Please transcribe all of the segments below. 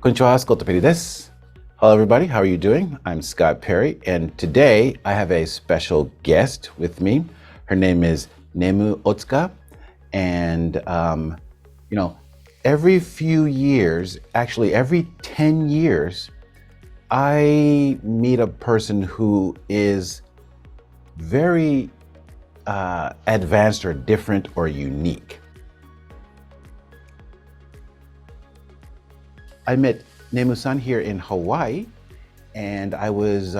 Konnichiwa, Scott Perry desu. Hello, everybody. How are you doing? I'm Scott Perry, and today I have a special guest with me. Her name is Nemu Otsuka, and every few years, actually every 10 years, I meet a person who is very advanced or different or unique. I met Nemu-san here in Hawaii, and I was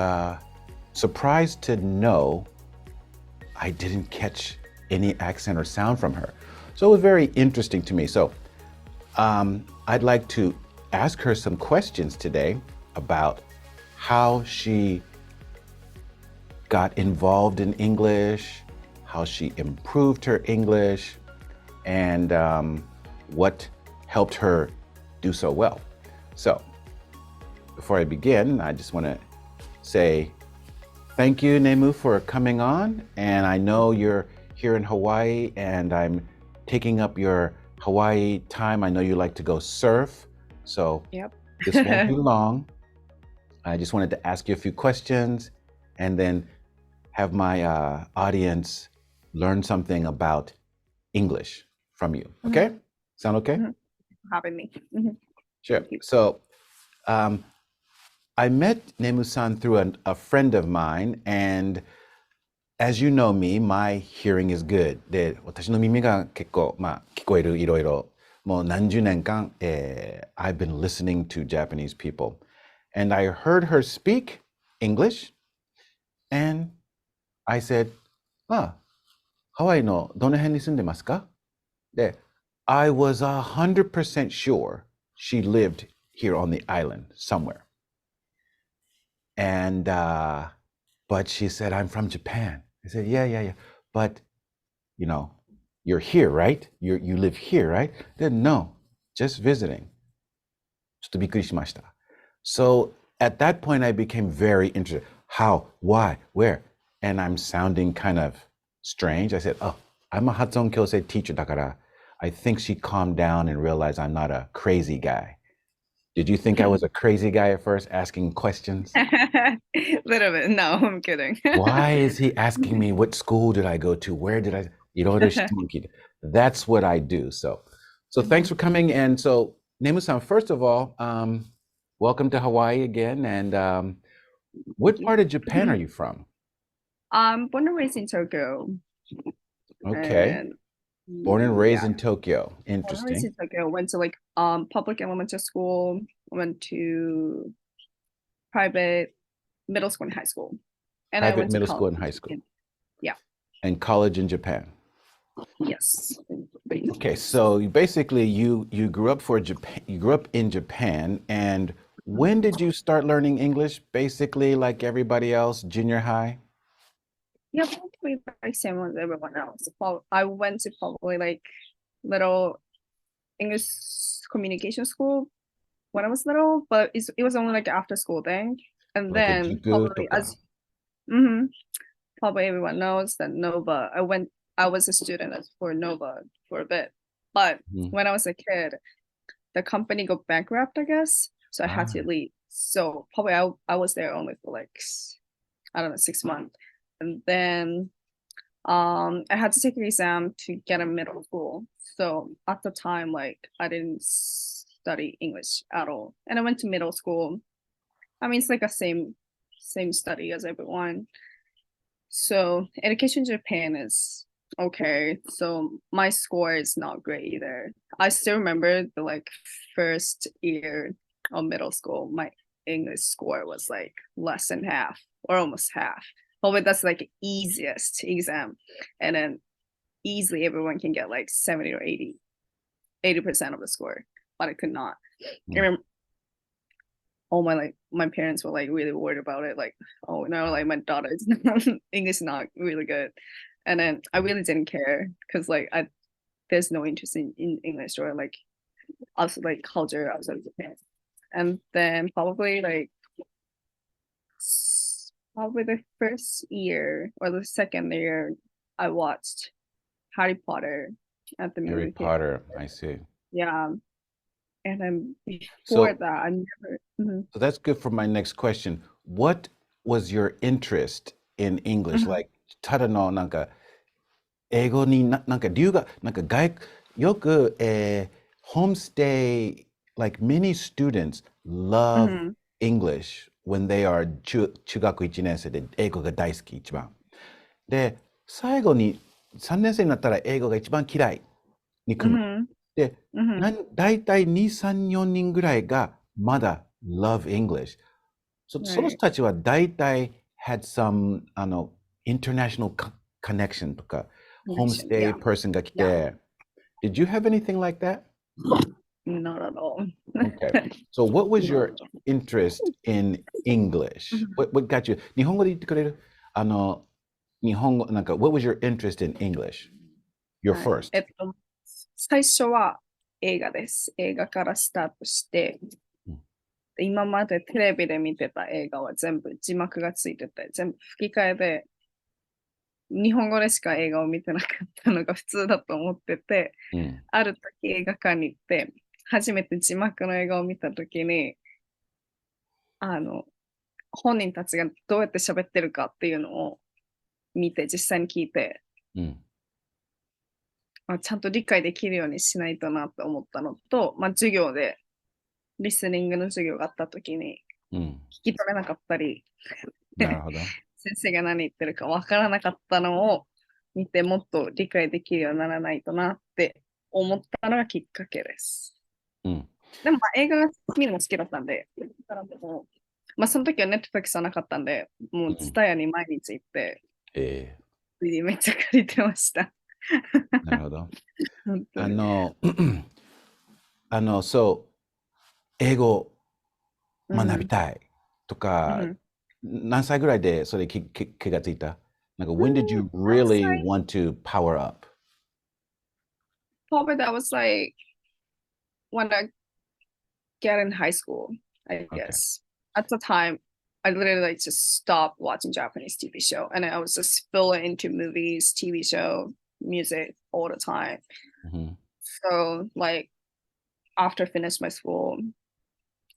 surprised to know I didn't catch any accent or sound from her. So it was very interesting to me. So I'd like to ask her some questions today about how she got involved in English, how she improved her English, and what helped her do so well. So before I begin, I just want to say thank you, Nemu, for coming on. And I know you're here in Hawaii, and I'm taking up your Hawaii time. I know you like to go surf, so this won't be long. I just wanted to ask you a few questions and then have my audience learn something about English from you. Okay? Sound okay? Having me. Sure. So I met Nemu-san through a friend of mine, and as you know me, my hearing is good. で、私の耳が結構、聞こえるいろいろ、もう何十年間、I've been listening to Japanese people. And I heard her speak English, and I said, ハワイのどの辺に住んでますか? で、I was 100% sure she lived here on the island somewhere. And, but she said, I'm from Japan. I said, yeah. But, you're here, right? You live here, right? Then no, just visiting. ちょっとびっくりしました. So at that point, I became very interested. How, why, where? And I'm sounding kind of strange. I said, I'm a 発音矯正 teacher だから, I think she calmed down and realized I'm not a crazy guy. Did you think I was a crazy guy at first, asking questions? Little bit. No, I'm kidding. Why is he asking me what school did I go to? Where did I? That's what I do. So thanks for coming. And so, Nemu-san, first of all, welcome to Hawaii again. And what part of Japan are you from? I'm born and raised in Tokyo. Okay. Born and raised in Tokyo. Interesting. Born and raised in Tokyo. Went to public elementary school. Went to private middle school and high school. And Private I went to middle college school and high school. Yeah. And college in Japan. Yes. Okay, so you basically you grew up you grew up in Japan, and when did you start learning English? Basically, like everybody else, junior high? Yeah, probably like same as everyone else. I went to probably like little English communication school when I was little, but it was only like after school thing. And Like a then juku probably toka. probably everyone knows that Nova. I was a student for Nova for a bit, but when I was a kid, the company got bankrupt, I guess. So I had to leave. So probably I was there only for like, I don't know, 6 months. And then I had to take an exam to get a middle school. So at the time, like I didn't study English at all. And I went to middle school. I mean, it's like a same study as everyone. So education in Japan is okay. So my score is not great either. I still remember the like first year of middle school, my English score was like less than half or almost half. But that's like easiest exam. And then easily everyone can get like 70 or 80% of the score, but I could not. I remember my parents were like really worried about it, like, oh no, like my daughter's English is not really good. And then I really didn't care because like there's no interest in English or like also like culture outside of Japan. And then probably the first year or the second year I watched Harry Potter at the movie Harry Potter, I see. Yeah. And then before So, that, I never. so that's good for my next question. What was your interest in English? Like, ただのなんか英語になんか留学なんかよくhomestay like many students love English when they are 中学1年生で英語が大好き一番。で、最後に3年生になったら英語が一番嫌いに来る。で、大体2、3、4人ぐらいがまだ love English。その人たちは大体 had some international connection とか、homestay person が来て。Did you have anything like that? Not at all. Okay. So what was your interest in English? What got you? 日本語で言ってくれる日本語、なんか、what was your interest in English? Your first. 最初は映画です。映画からスタートして、今までテレビで見てた映画は全部字幕がついてて、全部吹き替えで、日本語でしか映画を見てなかったのが普通だと思ってて、ある時映画館に行って、初めて字幕の映画を見た時に、本人たちがどうやって喋ってるかっていうのを見て、実際に聞いて、ちゃんと理解できるようにしないとなって思ったのと、授業で、リスニングの授業があった時に、聞き取れなかったり、なるほど。先生が何言ってるかわからなかったのを見て、もっと理解できるようにならないとなって思ったのがきっかけです。でも映画が見るの好きだったんで、その時はネットフリックスはなかったんで、もうツタヤに毎日行って、めっちゃ借りてました。なるほど。そう、英語学びたいとか、何歳ぐらいでそれ気がついた？なんか、when did you really want to power up? Probably that was like when I get in high school, I guess. At the time, I literally just stopped watching Japanese TV show and I was just spilling into movies, TV show, music all the time. So like after finish my school,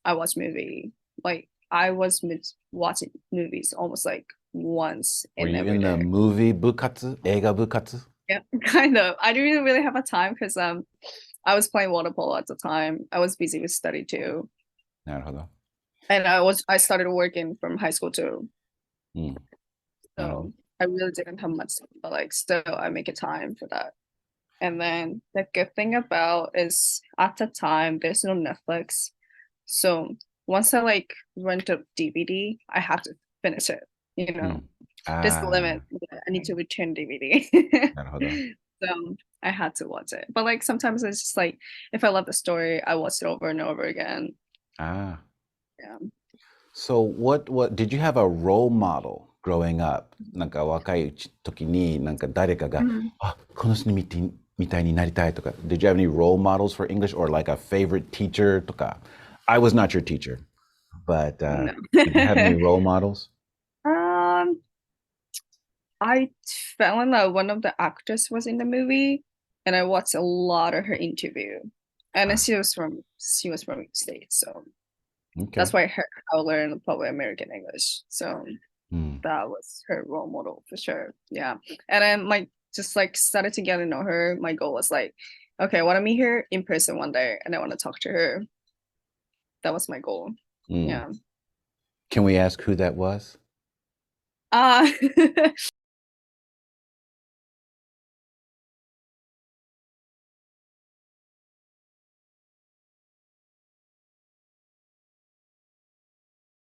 I watch movie. Like I was watching movies almost like once Were in you every in the day. movie 部活？映画部活？ Yeah, kind of. I didn't really have a time because I was playing water polo at the time. I was busy with study too. なるほど。And I started working from high school too. So I really didn't have much time, but like still I make a time for that. And then the good thing about is at the time there's no Netflix. So once I like rent a DVD, I have to finish it, you know. There's the limit. I need to return DVD. なるほど。So I had to watch it. But like sometimes it's just like if I love the story, I watch it over and over again. Yeah. So what did you have a role model growing up? なんか若い時になんか誰かが、この人みたいになりたいとか。Did you have any role models for English or like a favorite teacher とか？ I was not your teacher, but no. Did you have any role models? I fell in love. One of the actors was in the movie, and I watched a lot of her interview. And she was from the States, so that's why I learned probably American English. So that was her role model for sure. Yeah, and then just like started to get to know her. My goal was like, okay, I want to meet her in person one day, and I want to talk to her. That was my goal. Yeah. Can we ask who that was?